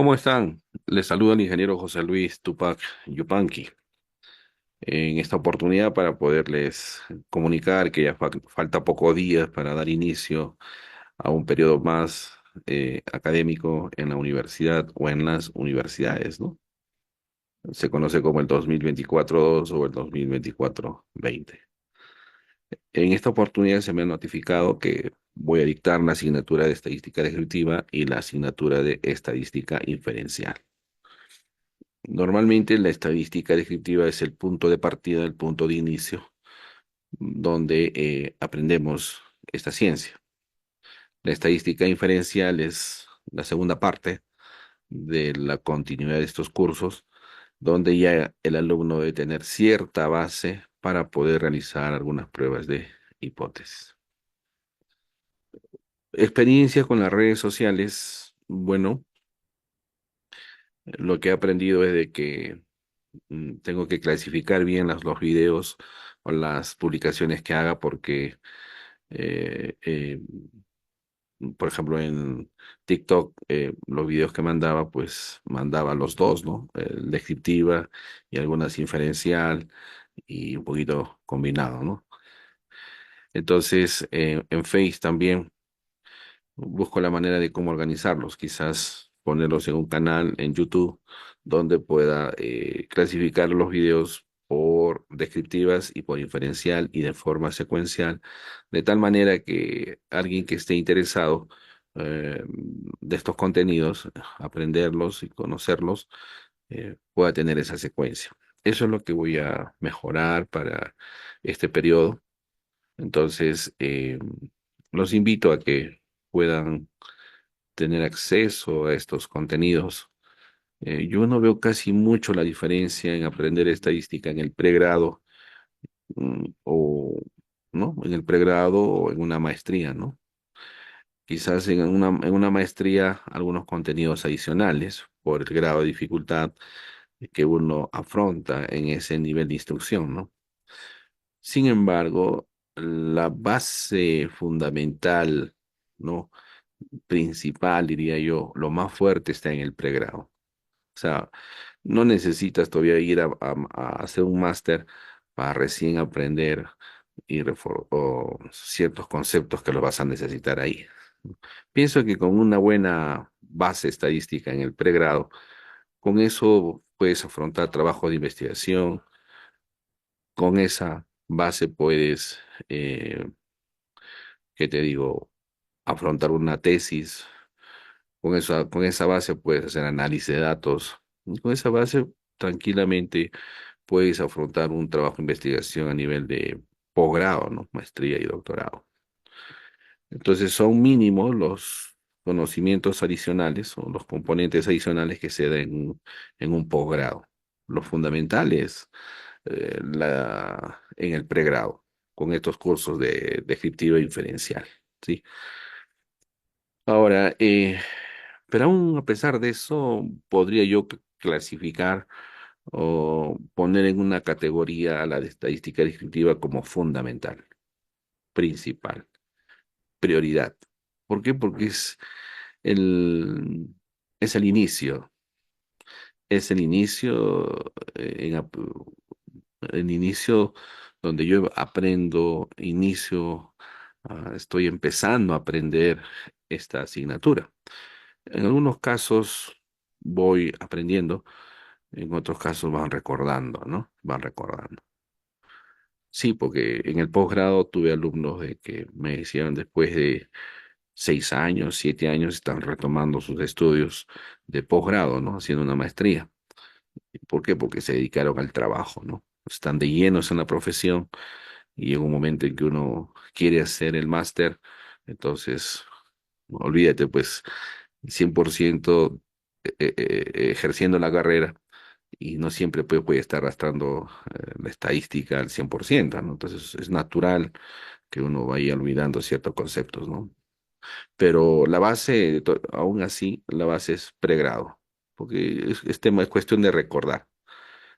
¿Cómo están? Les saluda el ingeniero José Luis Tupac Yupanqui. En esta oportunidad para poderles comunicar que ya falta pocos días para dar inicio a un periodo más académico en la universidad o en las universidades, ¿no? Se conoce como el 2024-2 o el 2024-20. En esta oportunidad se me ha notificado que voy a dictar la asignatura de estadística descriptiva y la asignatura de estadística inferencial. Normalmente la estadística descriptiva es el punto de partida, el punto de inicio, donde aprendemos esta ciencia. La estadística inferencial es la segunda parte de la continuidad de estos cursos, donde ya el alumno debe tener cierta base para poder realizar algunas pruebas de hipótesis. Experiencia con las redes sociales, bueno, lo que he aprendido es de que tengo que clasificar bien los videos o las publicaciones que haga porque, eh, eh, por ejemplo, en TikTok, los videos que mandaba, pues mandaba los dos, ¿no? Descriptiva y algunas inferencial y un poquito combinado, ¿no? Entonces, en Face también busco la manera de cómo organizarlos, quizás ponerlos en un canal en YouTube donde pueda clasificar los videos por descriptivas y por inferencial y de forma secuencial, de tal manera que alguien que esté interesado de estos contenidos, aprenderlos y conocerlos, pueda tener esa secuencia. Eso es lo que voy a mejorar para este periodo. Entonces, los invito a que puedan tener acceso a estos contenidos. Yo no veo casi mucho la diferencia en aprender estadística en el pregrado, o no, en el pregrado o en una maestría, ¿no? Quizás en una maestría algunos contenidos adicionales por el grado de dificultad que uno afronta en ese nivel de instrucción, ¿no? Sin embargo, la base fundamental, ¿no? Principal, diría yo, lo más fuerte está en el pregrado. O sea, no necesitas todavía ir a hacer un máster para recién aprender o ciertos conceptos que los vas a necesitar ahí. Pienso que con una buena base estadística en el pregrado, con eso puedes afrontar trabajo de investigación, con esa base puedes, ¿qué te digo?, afrontar una tesis. Con esa base puedes hacer análisis de datos. Y con esa base, tranquilamente puedes afrontar un trabajo de investigación a nivel de posgrado, ¿no? Maestría y doctorado. Entonces, son mínimos los conocimientos adicionales o los componentes adicionales que se den en un posgrado. Los fundamentales en el pregrado, con estos cursos de descriptiva e inferencial, ¿sí? Ahora, pero aún a pesar de eso, podría yo clasificar o poner en una categoría a la de estadística descriptiva como fundamental, principal, prioridad. ¿Por qué? Porque el, es el inicio, es el inicio, el inicio donde yo aprendo, estoy empezando a aprender esta asignatura. En algunos casos voy aprendiendo, en otros casos van recordando, ¿no? Van recordando. Sí, porque en el posgrado tuve alumnos de que me decían después de 6 años, 7 años, están retomando sus estudios de posgrado, ¿no? Haciendo una maestría. ¿Por qué? Porque se dedicaron al trabajo, ¿no? Están de llenos en la profesión y llega un momento en que uno quiere hacer el máster, entonces, olvídate, pues, 100% ejerciendo la carrera y no siempre puede estar arrastrando la estadística al 100%, ¿no? Entonces es natural que uno vaya olvidando ciertos conceptos, ¿no? Pero la base, aún así, la base es pregrado, porque es cuestión de recordar,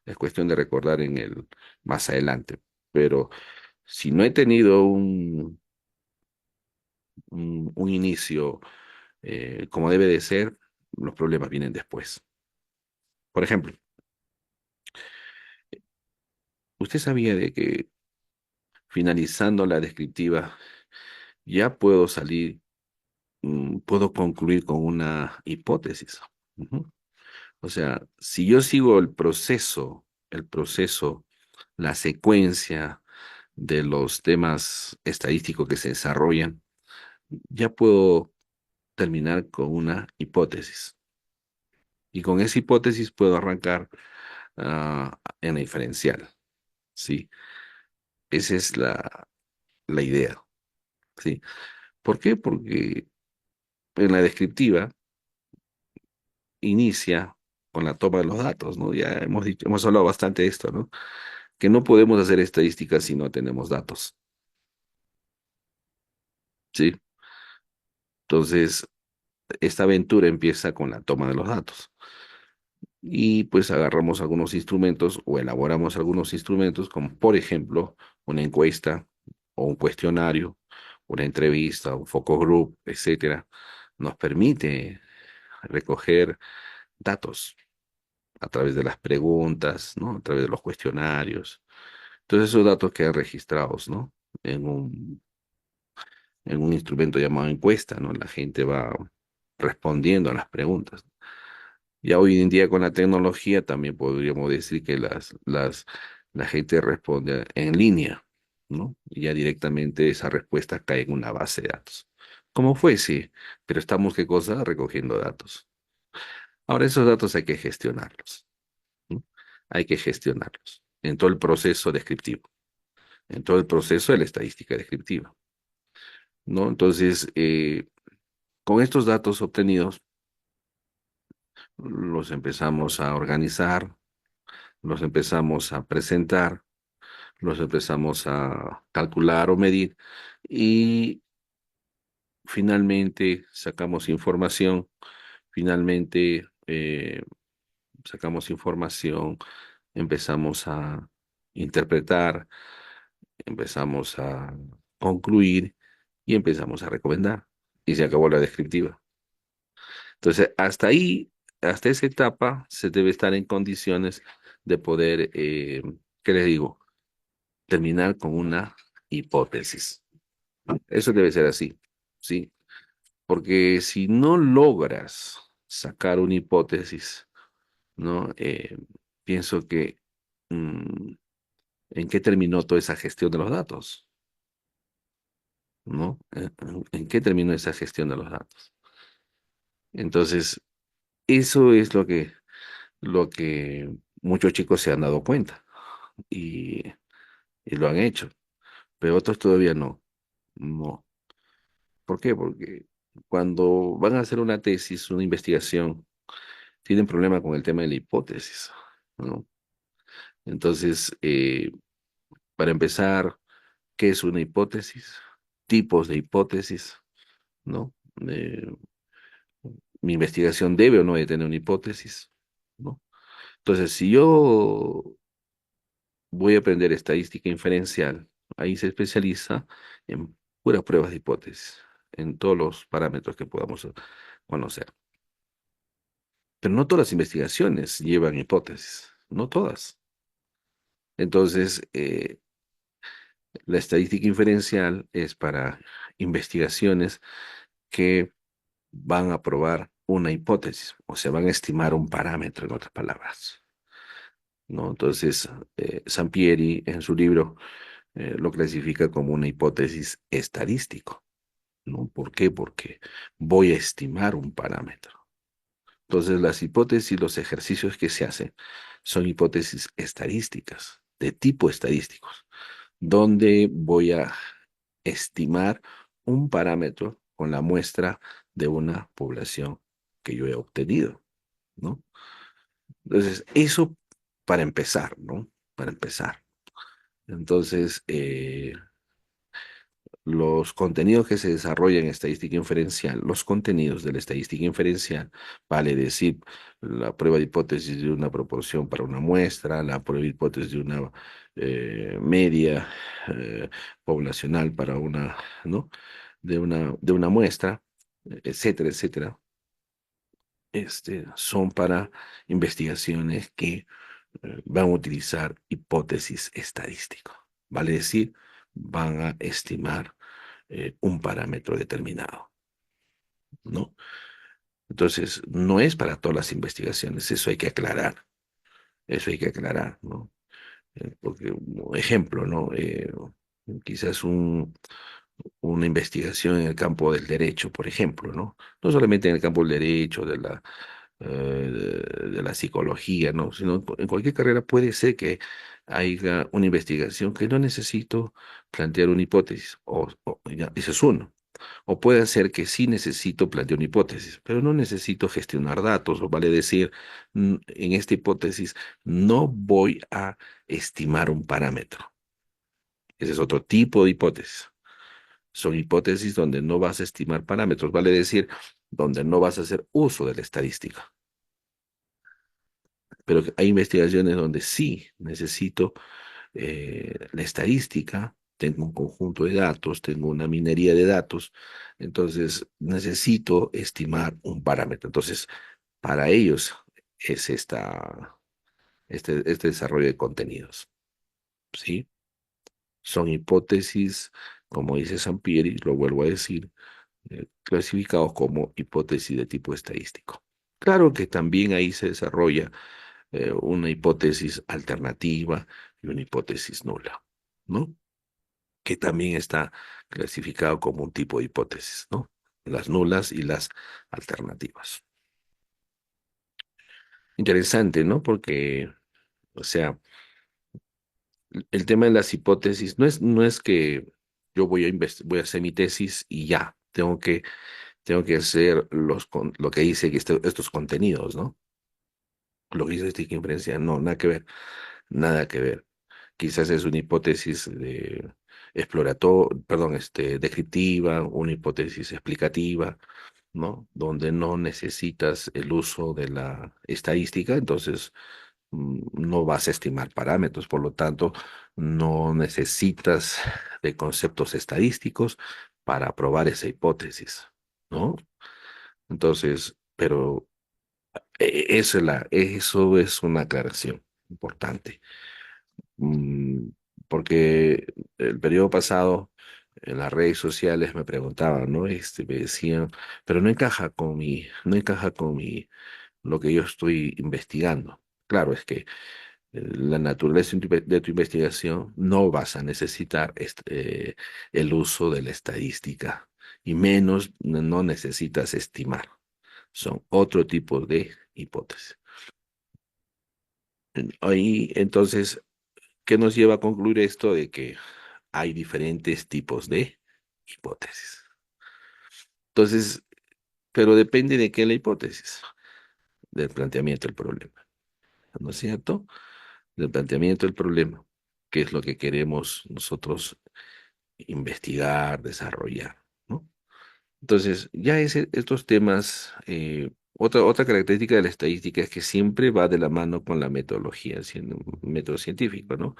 es cuestión de recordar más adelante. Pero si no he tenido un inicio como debe de ser, los problemas vienen después. Por ejemplo, ¿usted sabía de que finalizando la descriptiva ya puedo salir, puedo concluir con una hipótesis? Ujú. O sea, si yo sigo el proceso, la secuencia de los temas estadísticos que se desarrollan, ya puedo terminar con una hipótesis. Y con esa hipótesis puedo arrancar en la diferencial, ¿sí? Esa es la idea, ¿sí? ¿Por qué? Porque en la descriptiva inicia con la toma de los datos, ¿no? Ya hemos hablado bastante de esto, ¿no? Que no podemos hacer estadísticas si no tenemos datos, ¿sí? Entonces, esta aventura empieza con la toma de los datos. Y pues agarramos algunos instrumentos o elaboramos algunos instrumentos, como por ejemplo una encuesta o un cuestionario, una entrevista, un focus group, etcétera. Nos permite recoger datos a través de las preguntas, ¿no? A través de los cuestionarios. Entonces esos datos quedan registrados, ¿no? En un instrumento llamado encuesta, ¿no? La gente va respondiendo a las preguntas. Ya hoy en día con la tecnología también podríamos decir que la gente responde en línea, ¿no? Y ya directamente esa respuesta cae en una base de datos. ¿Cómo fue? Sí, pero estamos, ¿qué cosa? Recogiendo datos. Ahora esos datos hay que gestionarlos, ¿no? Hay que gestionarlos en todo el proceso descriptivo, en todo el proceso de la estadística descriptiva, ¿no? Entonces, con estos datos obtenidos, los empezamos a organizar, los empezamos a presentar, los empezamos a calcular o medir y finalmente finalmente sacamos información, empezamos a interpretar, empezamos a concluir y empezamos a recomendar. Y se acabó la descriptiva. Entonces, hasta ahí, hasta esa etapa, se debe estar en condiciones de poder, ¿qué les digo? Terminar con una hipótesis. Eso debe ser así, ¿sí? Porque si no logras sacar una hipótesis, ¿no? Pienso que, mm, ¿en qué terminó toda esa gestión de los datos? ¿No? ¿En qué terminó esa gestión de los datos? Entonces, eso es lo que muchos chicos se han dado cuenta y, y lo han hecho, pero otros todavía no. No. ¿Por qué? Porque cuando van a hacer una tesis, una investigación, tienen problema con el tema de la hipótesis, ¿no? Entonces, para empezar, ¿qué es una hipótesis? Tipos de hipótesis, ¿no? Eh, Mi investigación debe o no de tener una hipótesis, ¿no? Entonces, si yo voy a aprender estadística inferencial, ahí se especializa en puras pruebas de hipótesis, en todos los parámetros que podamos conocer. Pero no todas las investigaciones llevan hipótesis, no todas. Entonces, la estadística inferencial es para investigaciones que van a probar una hipótesis, o sea, van a estimar un parámetro, en otras palabras, ¿no? Entonces, Sampieri en su libro lo clasifica como una hipótesis estadístico, ¿no? ¿Por qué? Porque voy a estimar un parámetro. Entonces, las hipótesis y los ejercicios que se hacen son hipótesis estadísticas, de tipo estadísticos, donde voy a estimar un parámetro con la muestra de una población que yo he obtenido, ¿no? Entonces, eso para empezar, ¿no? Para empezar. Entonces, los contenidos que se desarrollan en estadística inferencial, los contenidos de la estadística inferencial, vale decir, la prueba de hipótesis de una proporción para una muestra, la prueba de hipótesis de una media eh, poblacional para una, ¿no? De una muestra, etcétera, etcétera. son para investigaciones que van a utilizar hipótesis estadísticas. Vale decir, van a estimar un parámetro determinado, ¿no? Entonces, no es para todas las investigaciones, eso hay que aclarar, eso hay que aclarar, ¿no? Porque, un ejemplo, ¿no? Quizás una investigación en el campo del derecho, por ejemplo, ¿no? No solamente en el campo del derecho, de la psicología, ¿no? Sino en cualquier carrera puede ser que haya una investigación que no necesito plantear una hipótesis, ya, ese es uno. O puede ser que sí necesito plantear una hipótesis, pero no necesito gestionar datos, o vale decir, en esta hipótesis no voy a estimar un parámetro. Ese es otro tipo de hipótesis. Son hipótesis donde no vas a estimar parámetros, vale decir, donde no vas a hacer uso de la estadística. Pero hay investigaciones donde sí necesito la estadística, tengo un conjunto de datos, tengo una minería de datos, entonces necesito estimar un parámetro. Entonces, para ellos es este desarrollo de contenidos, ¿sí? Son hipótesis, como dice Sampieri, lo vuelvo a decir, clasificados como hipótesis de tipo estadístico. Claro que también ahí se desarrolla una hipótesis alternativa y una hipótesis nula, ¿no? Que también está clasificado como un tipo de hipótesis, ¿no? Las nulas y las alternativas. Interesante, ¿no? Porque, o sea, el tema de las hipótesis no es que yo voy a hacer mi tesis y ya, tengo que hacer lo que dice que estos contenidos, ¿no? Lo que dice esta inferencia, no, nada que ver, nada que ver. Quizás es una hipótesis perdón, descriptiva, una hipótesis explicativa, ¿no? Donde no necesitas el uso de la estadística, entonces no vas a estimar parámetros, por lo tanto, no necesitas de conceptos estadísticos para probar esa hipótesis, ¿no? Entonces, pero eso es una aclaración importante. Mm, Porque el periodo pasado en las redes sociales me preguntaban, ¿no? Me decían, pero no encaja con lo que yo estoy investigando. Claro, es que la naturaleza de tu investigación no vas a necesitar el uso de la estadística y menos no necesitas estimar. Son otro tipo de hipótesis. Ahí, entonces, ¿qué nos lleva a concluir esto de que hay diferentes tipos de hipótesis? Entonces, pero depende de qué la hipótesis, del planteamiento del problema, ¿no es cierto? Del planteamiento del problema, que es lo que queremos nosotros investigar, desarrollar, ¿no? Entonces, ya estos temas, otra característica de la estadística es que siempre va de la mano con la metodología, siendo un método científico, ¿no?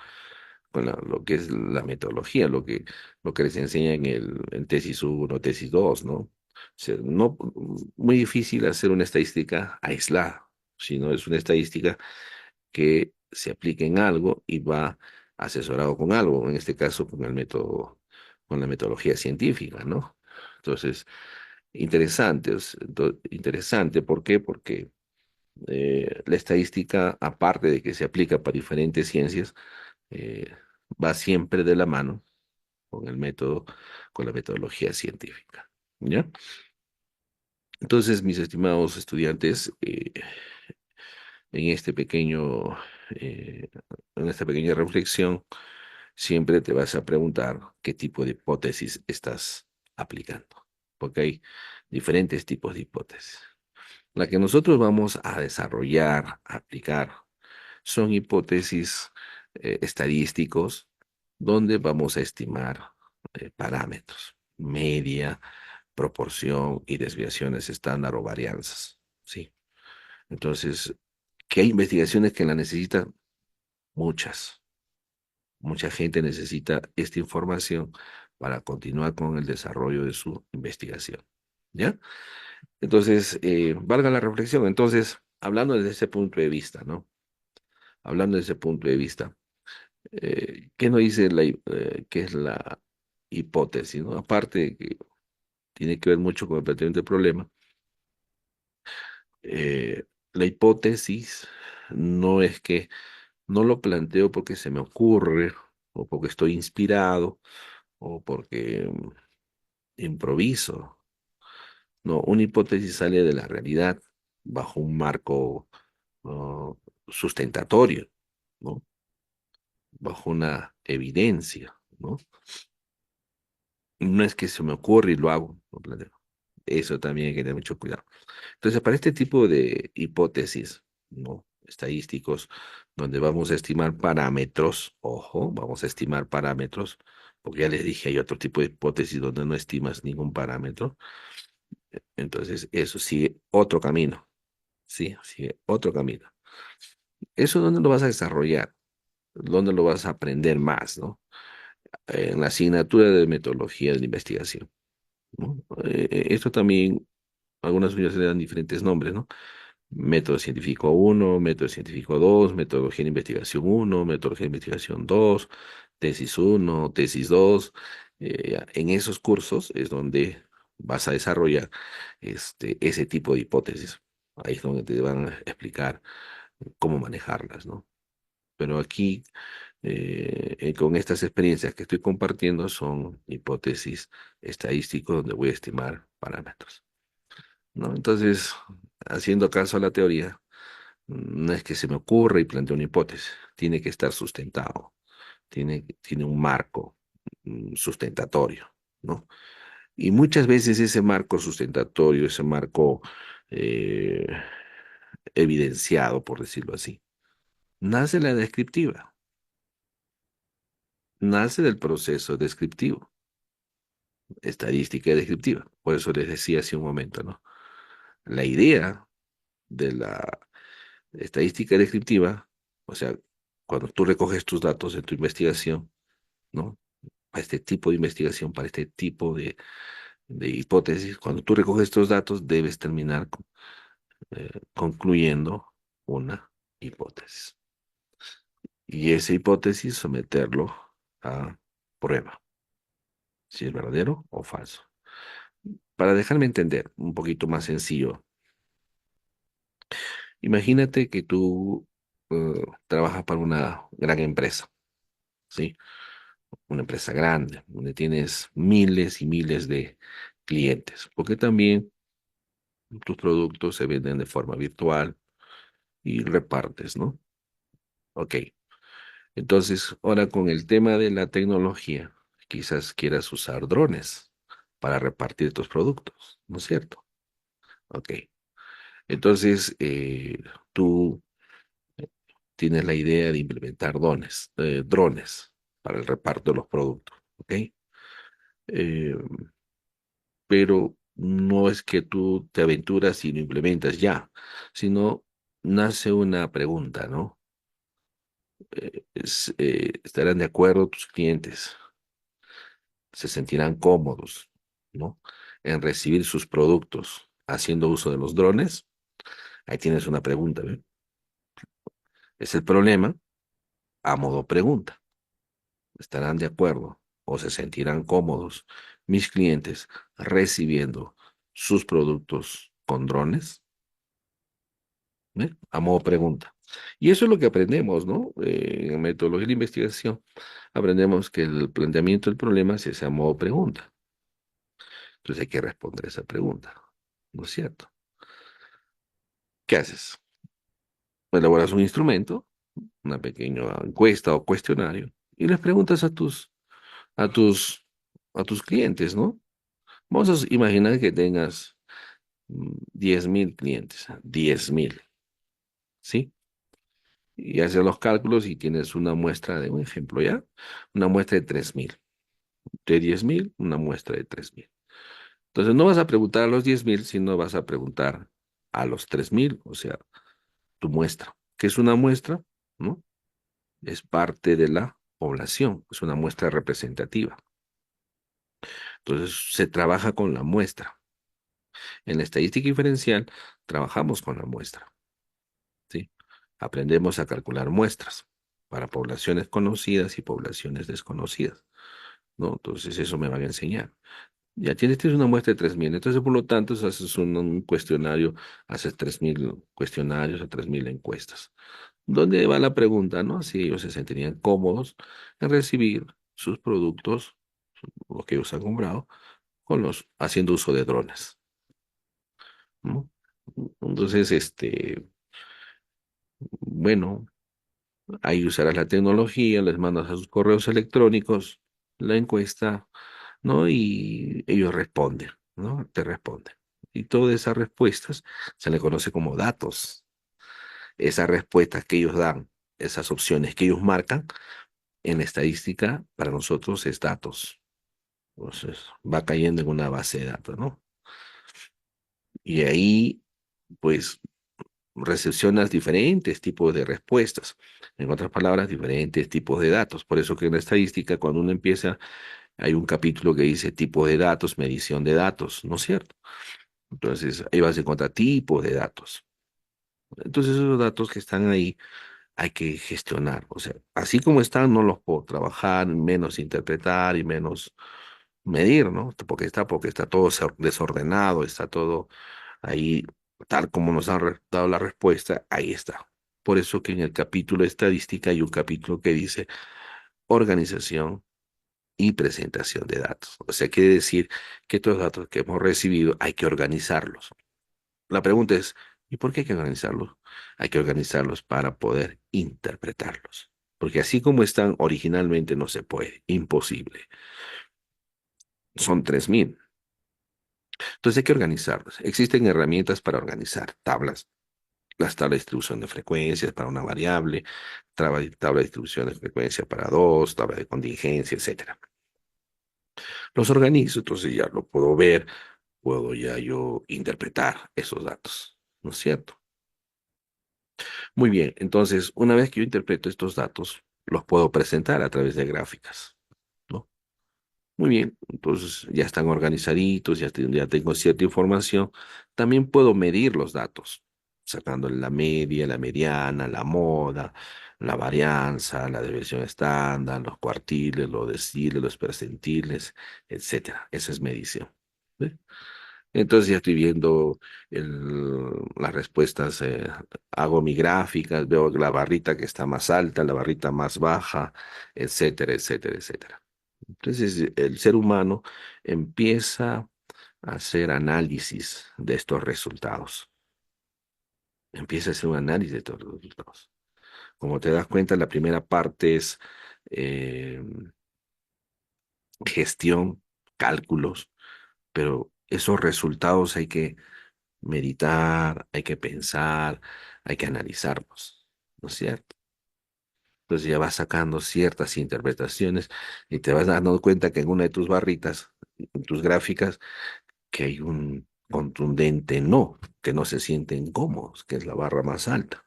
Con lo que es la metodología, lo que les enseña en tesis uno, tesis 2, ¿no? O sea, no, muy difícil hacer una estadística aislada, sino es una estadística que se aplica en algo y va asesorado con algo, en este caso con el método, con la metodología científica, ¿no? Entonces, interesante, interesante, ¿por qué? Porque la estadística, aparte de que se aplica para diferentes ciencias, eh, va siempre de la mano con el método, con la metodología científica. ¿Ya? Entonces, mis estimados estudiantes, en este pequeño, eh, en esta pequeña reflexión, siempre te vas a preguntar qué tipo de hipótesis estás aplicando, porque hay diferentes tipos de hipótesis. La que nosotros vamos a desarrollar, a aplicar, son hipótesis estadísticos donde vamos a estimar parámetros, media, proporción y desviaciones estándar o varianzas, ¿sí? Entonces, ¿qué hay investigaciones que la necesitan? Muchas. Mucha gente necesita esta información para continuar con el desarrollo de su investigación, ¿ya? Entonces, valga la reflexión. Entonces, hablando desde ese punto de vista, ¿no? Hablando desde ese punto de vista, ¿qué nos dice qué es la hipótesis, ¿no? Aparte de que tiene que ver mucho con el planteamiento del problema, la hipótesis no es que no lo planteo porque se me ocurre, o porque estoy inspirado, o porque improviso. No, una hipótesis sale de la realidad bajo un marco ah, sustentatorio, ¿no? Bajo una evidencia, ¿no? No es que se me ocurre y lo hago, lo planteo. Eso también hay que tener mucho cuidado. Entonces, para este tipo de hipótesis, ¿no? Estadísticos, donde vamos a estimar parámetros, ojo, vamos a estimar parámetros, porque ya les dije, hay otro tipo de hipótesis donde no estimas ningún parámetro. Entonces, eso sigue otro camino, ¿sí? Sigue otro camino. ¿Eso dónde lo vas a desarrollar? ¿Dónde lo vas a aprender más, ¿no? En la asignatura de metodología de la investigación, ¿no? Esto también, algunas universidades le dan diferentes nombres, ¿no? Método científico uno, método científico 2, metodología de investigación uno, metodología de investigación 2, tesis uno, tesis 2. En esos cursos es donde vas a desarrollar ese tipo de hipótesis. Ahí es donde te van a explicar cómo manejarlas, ¿no? Pero aquí, con estas experiencias que estoy compartiendo, son hipótesis estadísticas donde voy a estimar parámetros, ¿no? Entonces, haciendo caso a la teoría, no es que se me ocurra y planteo una hipótesis, tiene que estar sustentado, tiene un marco sustentatorio, ¿no? Y muchas veces ese marco sustentatorio, ese marco eh, evidenciado, por decirlo así, nace la descriptiva, nace del proceso descriptivo, estadística descriptiva. Por eso les decía hace un momento, ¿no? La idea de la estadística descriptiva, o sea, cuando tú recoges tus datos en tu investigación, ¿no? Para este tipo de investigación, para este tipo de hipótesis, cuando tú recoges estos datos, debes terminar concluyendo una hipótesis. Y esa hipótesis someterlo a prueba, si es verdadero o falso. Para dejarme entender un poquito más sencillo, imagínate que tú trabajas para una gran empresa, ¿sí? Una empresa grande, donde tienes miles y miles de clientes, porque también tus productos se venden de forma virtual y repartes, ¿no? Ok, entonces ahora con el tema de la tecnología, quizás quieras usar drones para repartir tus productos, ¿no es cierto? Ok, entonces tú tienes la idea de implementar drones para el reparto de los productos, ¿ok? Eh, pero no es que tú te aventuras y lo implementas ya, sino nace una pregunta, ¿no? ¿Estarán de acuerdo tus clientes? ¿Se sentirán cómodos, ¿no? En recibir sus productos haciendo uso de los drones? Ahí tienes una pregunta, ¿ve? Es el problema a modo pregunta. ¿Estarán de acuerdo o se sentirán cómodos mis clientes recibiendo sus productos con drones? ¿Eh? A modo pregunta. Y eso es lo que aprendemos, ¿no? En metodología de investigación, aprendemos que el planteamiento del problema se hace a modo pregunta. Entonces hay que responder esa pregunta, ¿no es cierto? ¿Qué haces? Elaboras un instrumento, una pequeña encuesta o cuestionario, y les preguntas a tus, a tus clientes, ¿no? Vamos a imaginar que tengas 10.000 clientes, 10.000, ¿sí? Y haces los cálculos y tienes una muestra de un ejemplo, ¿ya? Una muestra de 3.000. De 10.000, una muestra de 3.000. Entonces no vas a preguntar a los 10.000, sino vas a preguntar a los 3.000, o sea, tu muestra. ¿Qué es una muestra? ¿No? Es parte de la población, es una muestra representativa. Entonces se trabaja con la muestra. En la estadística inferencial trabajamos con la muestra, ¿sí? Aprendemos a calcular muestras para poblaciones conocidas y poblaciones desconocidas, ¿no? Entonces eso me van a enseñar. Ya tienes una muestra de 3.000, entonces por lo tanto haces un cuestionario, haces 3.000 cuestionarios o 3.000 encuestas. ¿Dónde va la pregunta, no? Si ellos se sentirían cómodos en recibir sus productos, lo que ellos han comprado, haciendo uso de drones, ¿no? Entonces, bueno, ahí usarás la tecnología, les mandas a sus correos electrónicos la encuesta, ¿no? Y ellos responden, ¿no? Te responden. Y todas esas respuestas se le conoce como datos. Esas respuestas que ellos dan, esas opciones que ellos marcan, en la estadística para nosotros es datos. Entonces va cayendo en una base de datos, ¿no? Y ahí, pues, recepcionas diferentes tipos de respuestas. En otras palabras, diferentes tipos de datos. Por eso que en la estadística, cuando uno empieza, hay un capítulo que dice tipos de datos, medición de datos, ¿no es cierto? Entonces, ahí vas a encontrar tipos de datos. Entonces, esos datos que están ahí hay que gestionar. O sea, así como están, no los puedo trabajar, menos interpretar y menos medir, ¿no? Porque está todo desordenado, está todo ahí, tal como nos han dado la respuesta, ahí está. Por eso que en el capítulo de estadística hay un capítulo que dice organización y presentación de datos. O sea, quiere decir que todos los datos que hemos recibido hay que organizarlos. La pregunta es, ¿y por qué hay que organizarlos? Hay que organizarlos para poder interpretarlos. Porque así como están originalmente no se puede, imposible. Son 3.000. Entonces hay que organizarlos. Existen herramientas para organizar tablas, las tablas de distribución de frecuencias para una variable, tabla de distribución de frecuencia para dos, tabla de contingencia, etcétera. Los organizo, entonces ya lo puedo ver, puedo ya yo interpretar esos datos, ¿no es cierto? Muy bien, entonces una vez que yo interpreto estos datos, los puedo presentar a través de gráficas, ¿no? Muy bien, entonces ya están organizaditos, ya tengo cierta información. También puedo medir los datos, sacando la media, la mediana, la moda, la varianza, la desviación estándar, los cuartiles, los deciles, los percentiles, etcétera. Esa es medición. ¿Sí? Entonces ya estoy viendo las respuestas, hago mi gráfica, veo la barrita que está más alta, la barrita más baja, etcétera, etcétera, etcétera. Entonces, el ser humano empieza a hacer análisis de estos resultados. Empieza a hacer un análisis de estos resultados. Como te das cuenta, la primera parte es eh, gestión, cálculos, pero esos resultados hay que meditar, hay que pensar, hay que analizarlos, ¿no es cierto? Entonces ya vas sacando ciertas interpretaciones y te vas dando cuenta que en una de tus barritas, en tus gráficas, que hay un contundente no, que no se sienten cómodos, que es la barra más alta,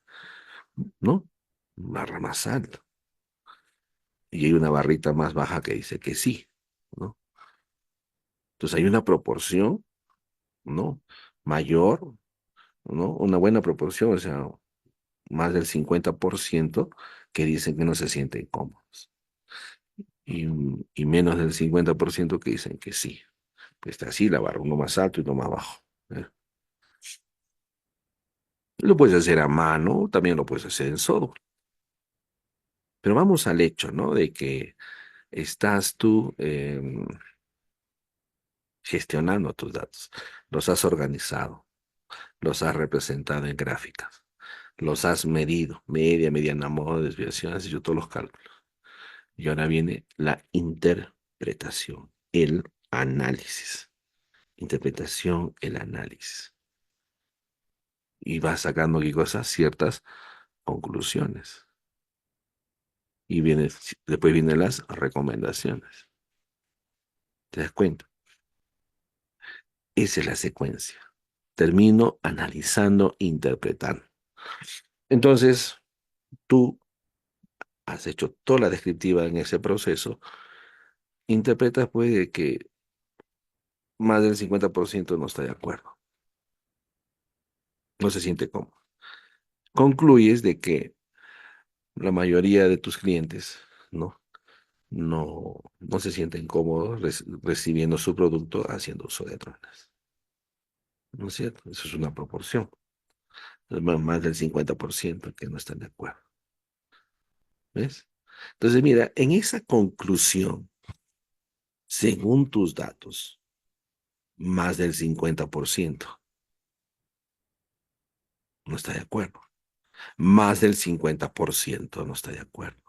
¿no? Barra más alta. Y hay una barrita más baja que dice que sí, ¿no? Entonces hay una proporción, ¿no? Mayor, ¿no? Una buena proporción, o sea, más del 50% que dicen que no se sienten cómodos. Y menos del 50% que dicen que sí. Que está así la barra, uno más alto y uno más bajo. ¿Eh? Lo puedes hacer a mano, también lo puedes hacer en software. Pero vamos al hecho, ¿no? De que estás tú gestionando tus datos, los has organizado, los has representado en gráficas, los has medido, media, mediana, modo, desviación, has hecho todos los cálculos. Y ahora viene la interpretación, el análisis. Interpretación, el análisis. Y vas sacando qué cosas, ciertas conclusiones. Y después vienen las recomendaciones. ¿Te das cuenta? Esa es la secuencia. Termino analizando, interpretando. Entonces, tú has hecho toda la descriptiva en ese proceso, interpretas pues de que más del 50% no está de acuerdo. no se siente cómodo. Concluyes de que la mayoría de tus clientes, ¿no? No se sienten cómodos recibiendo su producto haciendo uso de drones. ¿No es cierto? Eso es una proporción. Es más del 50% que no están de acuerdo. ¿Ves? Entonces, mira, en esa conclusión, según tus datos, más del 50% no está de acuerdo. Más del 50% no está de acuerdo.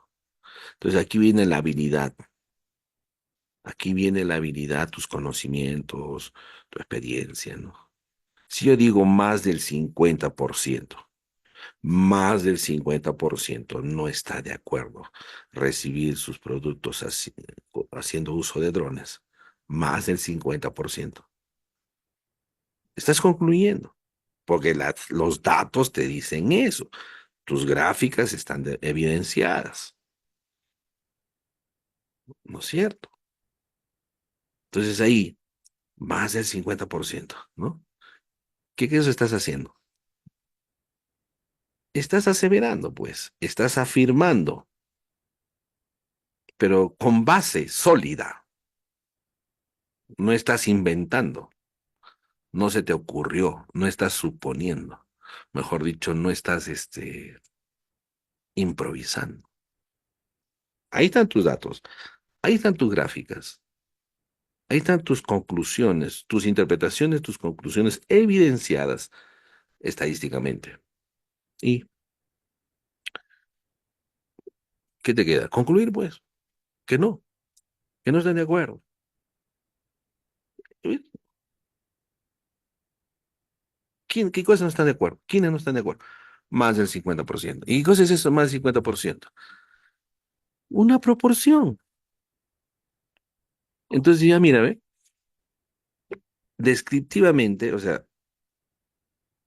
Entonces, aquí viene la habilidad. Aquí viene la habilidad, tus conocimientos, tu experiencia, ¿no? Si yo digo más del 50% no está de acuerdo recibir sus productos haciendo uso de drones. Más del 50%. Estás concluyendo, porque los datos te dicen eso. Tus gráficas están evidenciadas, ¿no es cierto? Entonces ahí, más del 50%, ¿no? ¿Qué eso estás haciendo? Estás aseverando, pues, estás afirmando, pero con base sólida. No estás inventando, no se te ocurrió, no estás suponiendo. Mejor dicho, no estás improvisando. Ahí están tus datos, ahí están tus gráficas, ahí están tus conclusiones, tus interpretaciones, tus conclusiones evidenciadas estadísticamente. ¿Y qué te queda? Concluir, pues, que no, que no están de acuerdo. ¿Qué cosas no están de acuerdo? ¿Quiénes no están de acuerdo? Más del 50%. ¿Y qué cosa es eso, más del 50%? Una proporción. Entonces ya mira, ¿ve? Descriptivamente, o sea,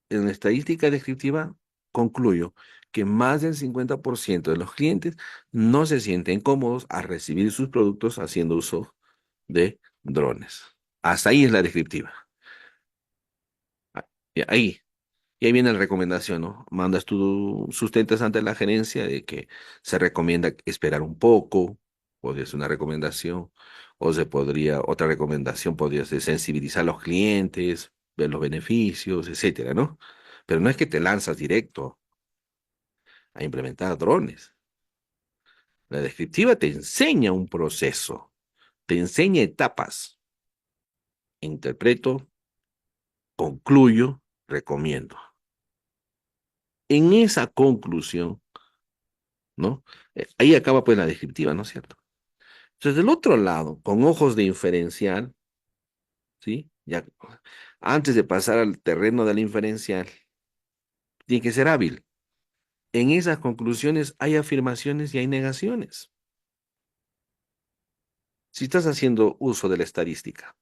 en la estadística descriptiva, concluyo que más del 50% de los clientes no se sienten cómodos a recibir sus productos haciendo uso de drones. Hasta ahí es la descriptiva. Ah, y ahí viene la recomendación, ¿no? Mandas tú, sustentas ante la gerencia de que se recomienda esperar un poco, podría ser una recomendación, o otra recomendación podría ser sensibilizar a los clientes, ver los beneficios, etcétera, ¿no? Pero no es que te lanzas directo a implementar drones. La descriptiva te enseña un proceso, te enseña etapas. Interpreto, concluyo, recomiendo. En esa conclusión, ¿no? Ahí acaba pues la descriptiva, ¿no es cierto? Entonces, del otro lado, con ojos de inferencial, ¿sí? Ya, antes de pasar al terreno de la inferencial, tiene que ser hábil. En esas conclusiones hay afirmaciones y hay negaciones. Si estás haciendo uso de la estadística,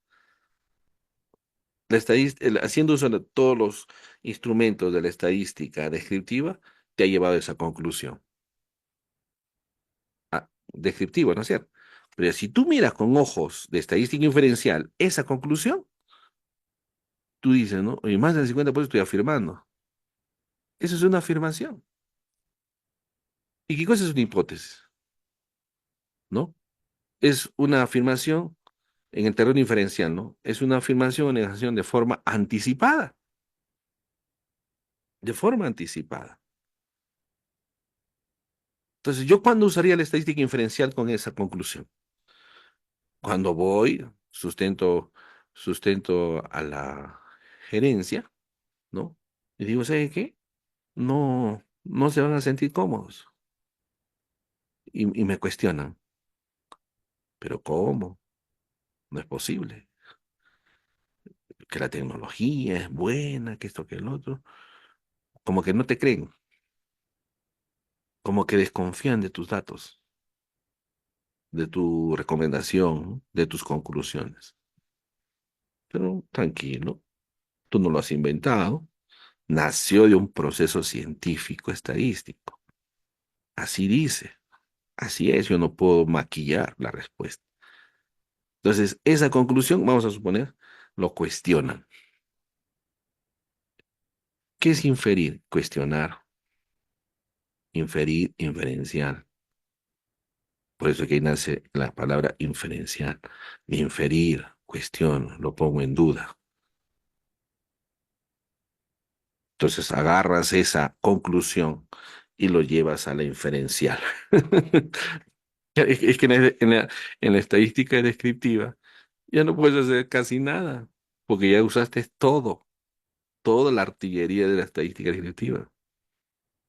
haciendo uso de todos los instrumentos de la estadística descriptiva, te ha llevado a esa conclusión. Descriptiva, ¿no es cierto? Pero si tú miras con ojos de estadística inferencial esa conclusión, tú dices, ¿no? Oye, más del 50% estoy afirmando. Eso es una afirmación. ¿Y qué cosa es una hipótesis? ¿No? Es una afirmación en el terreno inferencial, ¿no? Es una afirmación o negación de forma anticipada. De forma anticipada. Entonces, ¿yo cuándo usaría la estadística inferencial con esa conclusión? Cuando voy, sustento a la gerencia, ¿no? Y digo, ¿sabe qué? No se van a sentir cómodos. Y me cuestionan, ¿pero cómo? No es posible. Que la tecnología es buena, que esto, que el otro. Como que no te creen, como que desconfían de tus datos, de tu recomendación, de tus conclusiones. Pero tranquilo, tú no lo has inventado, nació de un proceso científico estadístico. Así dice, así es, yo no puedo maquillar la respuesta. Entonces, esa conclusión, vamos a suponer, lo cuestionan. ¿Qué es inferir? Cuestionar, inferir, inferencial. Por eso que ahí nace la palabra inferencial. Inferir, cuestiono, lo pongo en duda. Entonces agarras esa conclusión y lo llevas a la inferencial. Es que en la estadística descriptiva ya no puedes hacer casi nada, porque ya usaste todo, toda la artillería de la estadística descriptiva.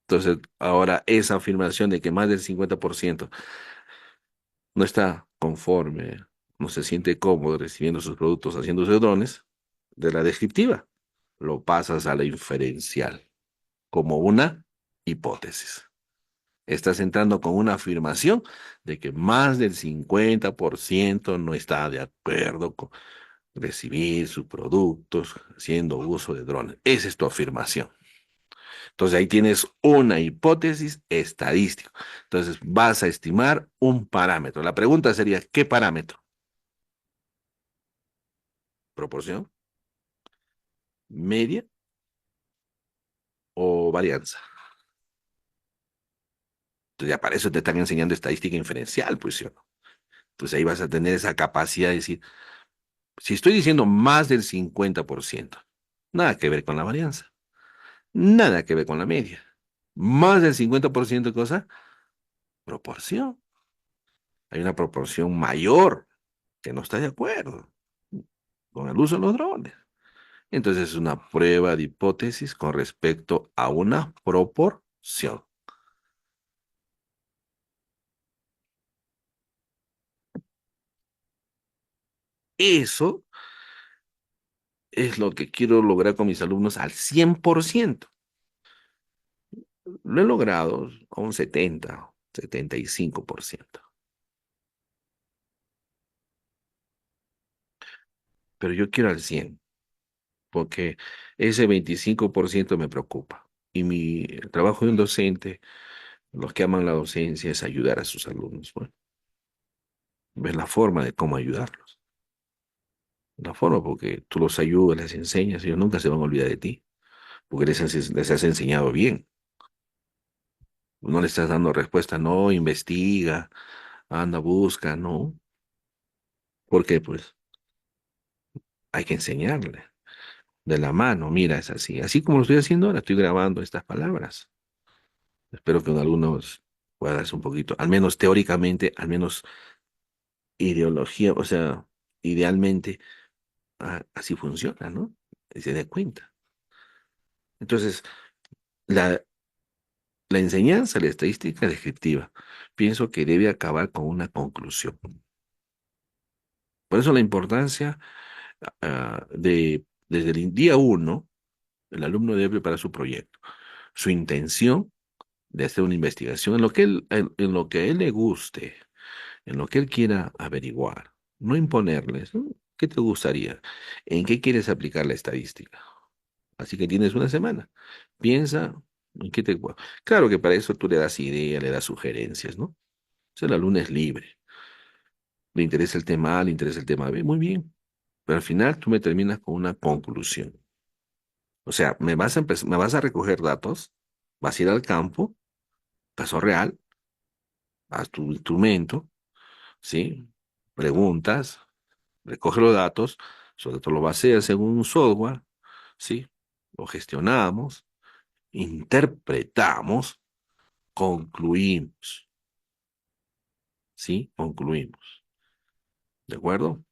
Entonces, ahora esa afirmación de que más del 50% no está conforme, no se siente cómodo recibiendo sus productos haciendo sus drones, de la descriptiva, lo pasas a la inferencial, como una hipótesis. Estás entrando con una afirmación de que más del 50% no está de acuerdo con recibir sus productos haciendo uso de drones. Esa es tu afirmación. Entonces ahí tienes una hipótesis estadística. Entonces vas a estimar un parámetro. La pregunta sería, ¿qué parámetro? ¿Proporción, media o varianza? Entonces ya para eso te están enseñando estadística inferencial, pues ¿sí o no? Entonces ahí vas a tener esa capacidad de decir, si estoy diciendo más del 50%, nada que ver con la varianza, nada que ver con la media. Más del 50% cosa, proporción. Hay una proporción mayor que no está de acuerdo con el uso de los drones. Entonces es una prueba de hipótesis con respecto a una proporción. Eso es lo que quiero lograr con mis alumnos al 100%. Lo he logrado a un 70, 75%. Pero yo quiero al 100, porque ese 25% me preocupa. Y mi el trabajo de un docente, los que aman la docencia, es ayudar a sus alumnos. Bueno, ver la forma de cómo ayudarlos. La forma porque tú los ayudas, les enseñas, ellos nunca se van a olvidar de ti, porque les has enseñado bien. No le estás dando respuesta, no, investiga, anda, busca, no. Porque pues hay que enseñarle de la mano, mira, es así. Así como lo estoy haciendo ahora, estoy grabando estas palabras. Espero que en algunos puedas un poquito, al menos teóricamente, al menos ideología, o sea, idealmente, así funciona, ¿no? Y se dé cuenta. Entonces, la, la enseñanza, la estadística descriptiva, pienso que debe acabar con una conclusión. Por eso la importancia desde el día uno, el alumno debe preparar su proyecto, su intención de hacer una investigación en lo que a él le guste, en lo que él quiera averiguar, no imponerles, ¿no? ¿Qué te gustaría? ¿En qué quieres aplicar la estadística? Así que tienes una semana. Piensa en qué te... Claro que para eso tú le das idea, le das sugerencias, ¿no? O sea, el alumno es libre. Le interesa el tema A, le interesa el tema B, muy bien. Pero al final tú me terminas con una conclusión. O sea, me vas a recoger datos, vas a ir al campo, caso real, haz tu instrumento, ¿sí? Preguntas, recoge los datos, sobre todo lo baseas según un software, ¿sí? Lo gestionamos, interpretamos, concluimos, ¿sí? Concluimos, ¿de acuerdo?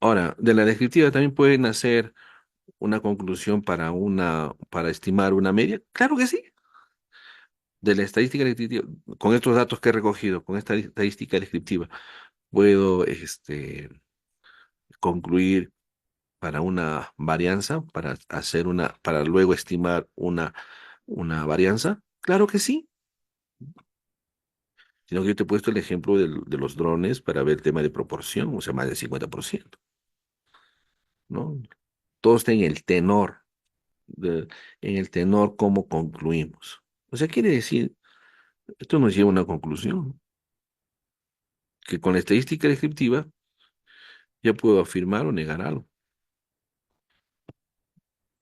Ahora, de la descriptiva también pueden hacer una conclusión para estimar una media. Claro que sí. De la estadística descriptiva, con estos datos que he recogido, con esta estadística descriptiva, puedo concluir para una varianza, para luego estimar una varianza. Claro que sí. Sino que yo te he puesto el ejemplo de los drones para ver el tema de proporción, o sea, más del 50%, ¿no? Todo está de- en el tenor cómo concluimos. O sea, quiere decir, esto nos lleva a una conclusión, que con la estadística descriptiva ya puedo afirmar o negar algo.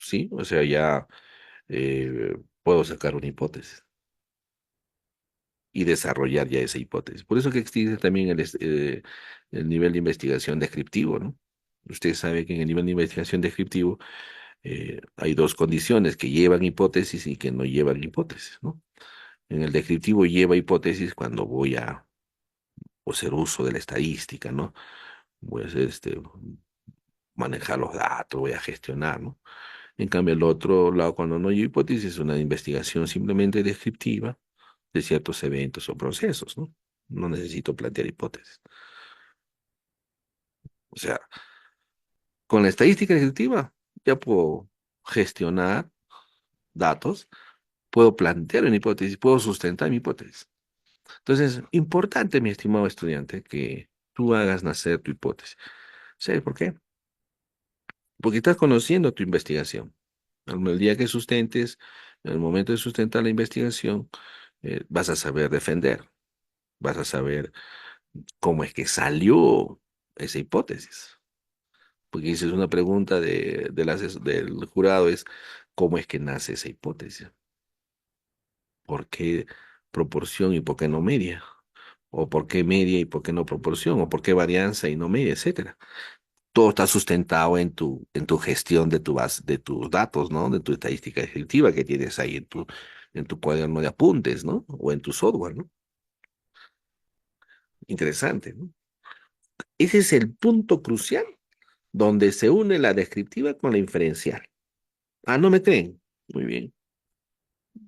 ¿sí? O sea, ya puedo sacar una hipótesis y desarrollar ya esa hipótesis. Por eso que existe también el nivel de investigación descriptivo, ¿no? Usted sabe que en el nivel de investigación descriptivo hay dos condiciones que llevan hipótesis y que no llevan hipótesis, ¿no? En el descriptivo lleva hipótesis cuando voy a hacer uso de la estadística, ¿no? Voy a hacer manejar los datos, voy a gestionar, ¿no? En cambio, el otro lado, cuando no hay hipótesis, es una investigación simplemente descriptiva de ciertos eventos o procesos, ¿no? No necesito plantear hipótesis. O sea, con la estadística descriptiva ya puedo gestionar datos, puedo plantear una hipótesis, puedo sustentar mi hipótesis. Entonces, importante, mi estimado estudiante, que tú hagas nacer tu hipótesis. ¿Sabes por qué? Porque estás conociendo tu investigación. El día que sustentes, en el momento de sustentar la investigación, vas a saber defender, vas a saber cómo es que salió esa hipótesis. Porque esa es una pregunta del jurado, es cómo es que nace esa hipótesis, por qué proporción y por qué no media, o por qué media y por qué no proporción, o por qué varianza y no media, etcétera. Todo está sustentado en tu gestión de tu base, de tus datos, ¿no? De tu estadística efectiva que tienes ahí en tu cuaderno de apuntes, ¿no? O en tu software, ¿no? Interesante, ¿no? Ese es el punto crucial donde se une la descriptiva con la inferencial. Ah, ¿no me creen? Muy bien.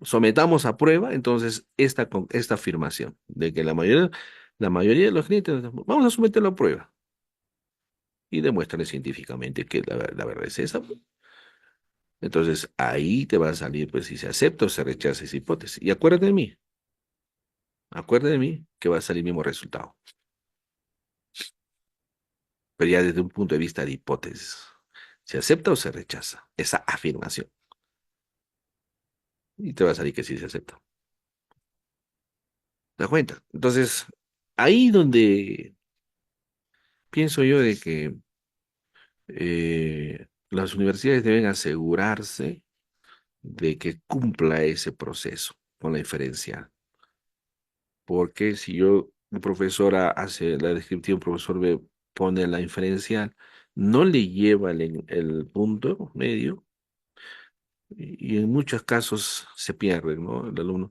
Sometamos a prueba entonces esta afirmación de que la mayoría de los clientes, vamos a someterlo a prueba y demuéstrale científicamente que la verdad es esa. Entonces ahí te va a salir pues si se acepta o se rechaza esa hipótesis. Y acuérdate de mí que va a salir el mismo resultado, pero ya desde un punto de vista de hipótesis. ¿Se acepta o se rechaza esa afirmación? Y te va a salir que sí se acepta. ¿Te das cuenta? Entonces, ahí donde pienso yo de que las universidades deben asegurarse de que cumpla ese proceso con la inferencia. Porque si un profesora hace la descriptiva, un profesor pone la inferencial, no le lleva el punto medio y en muchos casos se pierde, ¿no? El alumno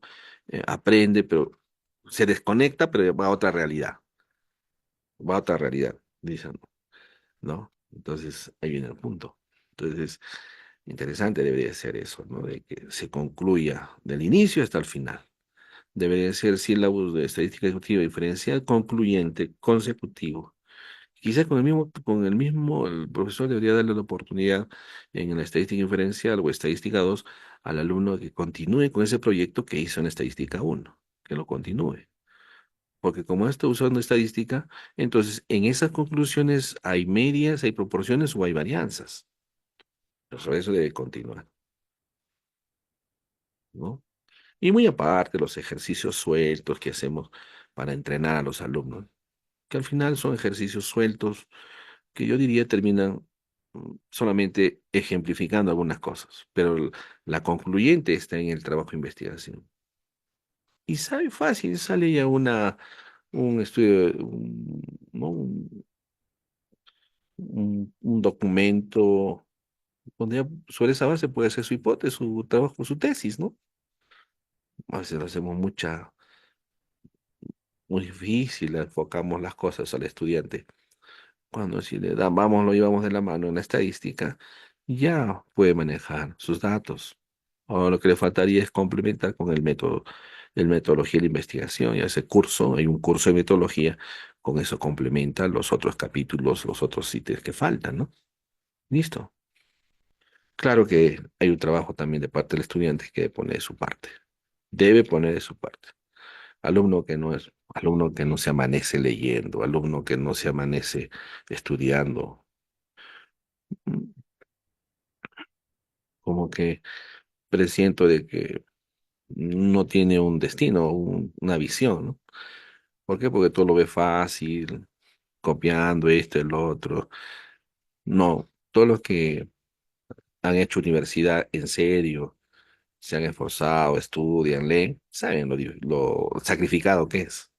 aprende, pero se desconecta, pero va a otra realidad, va a otra realidad, dicen, ¿no? Entonces, ahí viene el punto. Entonces, interesante debería ser eso, ¿no? De que se concluya del inicio hasta el final. Debería ser sílabus de estadística ejecutiva diferencial concluyente, consecutivo. Quizás el profesor debería darle la oportunidad en la estadística inferencial o estadística 2 al alumno que continúe con ese proyecto que hizo en estadística 1, que lo continúe. Porque como está usando estadística, entonces en esas conclusiones hay medias, hay proporciones o hay varianzas. Eso debe continuar, ¿no? Y muy aparte, los ejercicios sueltos que hacemos para entrenar a los alumnos, que al final son ejercicios sueltos que yo diría terminan solamente ejemplificando algunas cosas, pero la concluyente está en el trabajo de investigación. Y sale fácil, sale ya un estudio, ¿no? Un documento donde ya sobre esa base puede hacer su hipótesis, su trabajo, su tesis, ¿no? A veces lo hacemos muy difícil, enfocamos las cosas al estudiante. Cuando si le vamos, lo llevamos de la mano en la estadística, ya puede manejar sus datos. O lo que le faltaría es complementar con el método, el metodología de la investigación. Y ese curso, hay un curso de metodología, con eso complementa los otros capítulos, los otros sitios que faltan, ¿no? Listo. Claro que hay un trabajo también de parte del estudiante que pone de su parte. Debe poner de su parte. Alumno que no se amanece leyendo, alumno que no se amanece estudiando, mm, como que presiento de que no tiene un destino, una visión, ¿no? ¿Por qué? Porque todo lo ve fácil, copiando esto, el otro. No, todo lo que han hecho universidad en serio, se han esforzado, estudian, leen, saben lo sacrificado que es.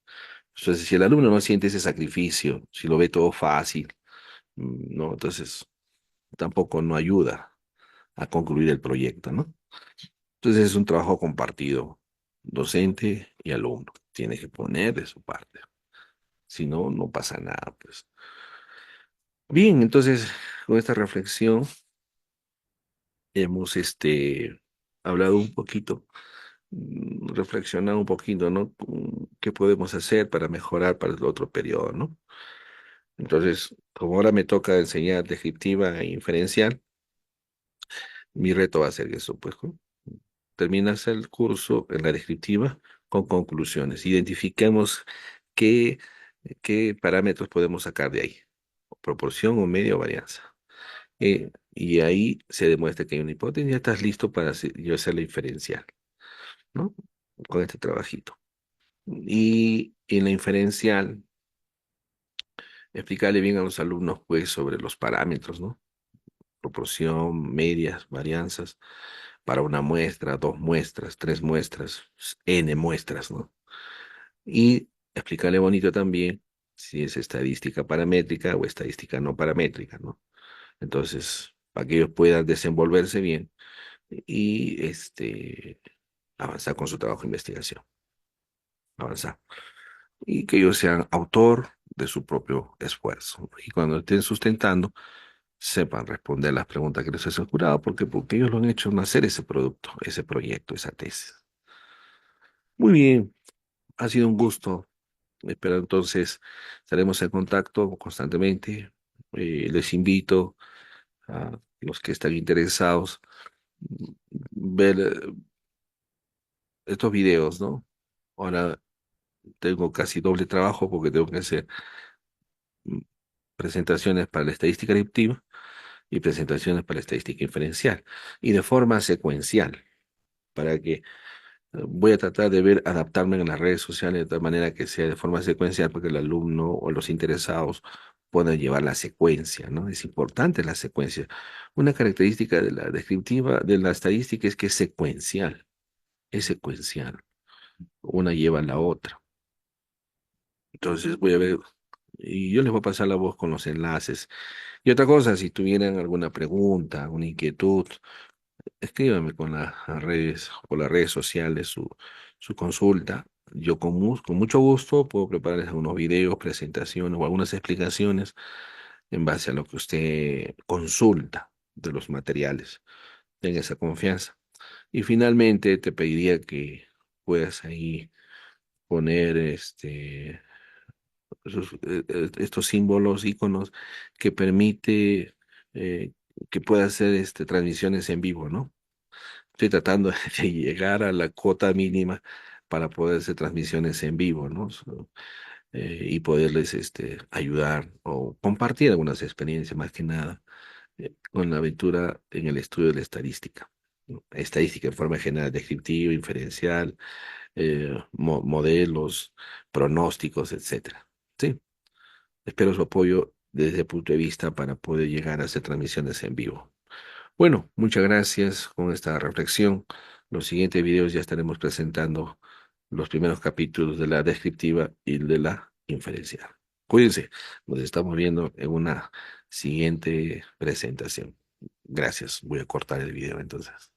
Entonces, si el alumno no siente ese sacrificio, si lo ve todo fácil, ¿no? Entonces tampoco no ayuda a concluir el proyecto, ¿no? Entonces es un trabajo compartido, docente y alumno. Tiene que poner de su parte. Si no, no pasa nada, pues. Bien, entonces, con esta reflexión hemos hablado un poquito, reflexionado un poquito, ¿no? ¿Qué podemos hacer para mejorar para el otro periodo, ¿no? Entonces, como ahora me toca enseñar descriptiva e inferencial, mi reto va a ser eso, pues, ¿no? Terminas el curso en la descriptiva con conclusiones. Identifiquemos qué, qué parámetros podemos sacar de ahí, proporción o media o varianza. Y ahí se demuestra que hay una hipótesis, ya estás listo para yo hacer la inferencial, ¿no? Con este trabajito. Y en la inferencial, explicarle bien a los alumnos, pues, sobre los parámetros, ¿no? Proporción, medias, varianzas, para una muestra, dos muestras, tres muestras, n muestras, ¿no? Y explicarle bonito también si es estadística paramétrica o estadística no paramétrica, ¿no? Entonces, para que ellos puedan desenvolverse bien y avanzar con su trabajo de investigación, avanzar. Y que ellos sean autor de su propio esfuerzo. Y cuando estén sustentando, sepan responder las preguntas que les hacen el jurado, porque ellos lo han hecho nacer ese producto, ese proyecto, esa tesis. Muy bien, ha sido un gusto. Espero entonces estaremos en contacto constantemente. Les invito a los que están interesados ver estos videos, ¿no? Ahora tengo casi doble trabajo porque tengo que hacer mm, presentaciones para la estadística adaptiva y presentaciones para la estadística inferencial y de forma secuencial para que voy a tratar de ver, adaptarme en las redes sociales de tal manera que sea de forma secuencial para que el alumno o los interesados puedan llevar la secuencia, ¿no? Es importante la secuencia. Una característica de la descriptiva, de la estadística es que es secuencial, es secuencial. Una lleva a la otra. Entonces voy a ver, y yo les voy a pasar la voz con los enlaces. Y otra cosa, si tuvieran alguna pregunta, una inquietud, escríbame con las redes, por las redes sociales su consulta. Yo con mucho gusto puedo prepararles algunos videos, presentaciones o algunas explicaciones en base a lo que usted consulta de los materiales. Tenga esa confianza. Y finalmente te pediría que puedas ahí poner estos símbolos, iconos que permite que pueda hacer transmisiones en vivo, ¿no? Estoy tratando de llegar a la cuota mínima para poder hacer transmisiones en vivo, ¿no? Y poderles ayudar o compartir algunas experiencias más que nada con la aventura en el estudio de la estadística, ¿no? Estadística en forma general, descriptiva, inferencial, modelos, pronósticos, etcétera. Sí, espero su apoyo desde el punto de vista para poder llegar a hacer transmisiones en vivo. Bueno, muchas gracias con esta reflexión. Los siguientes videos ya estaremos presentando los primeros capítulos de la descriptiva y de la inferencial. Cuídense, nos estamos viendo en una siguiente presentación. Gracias. Voy a cortar el video entonces.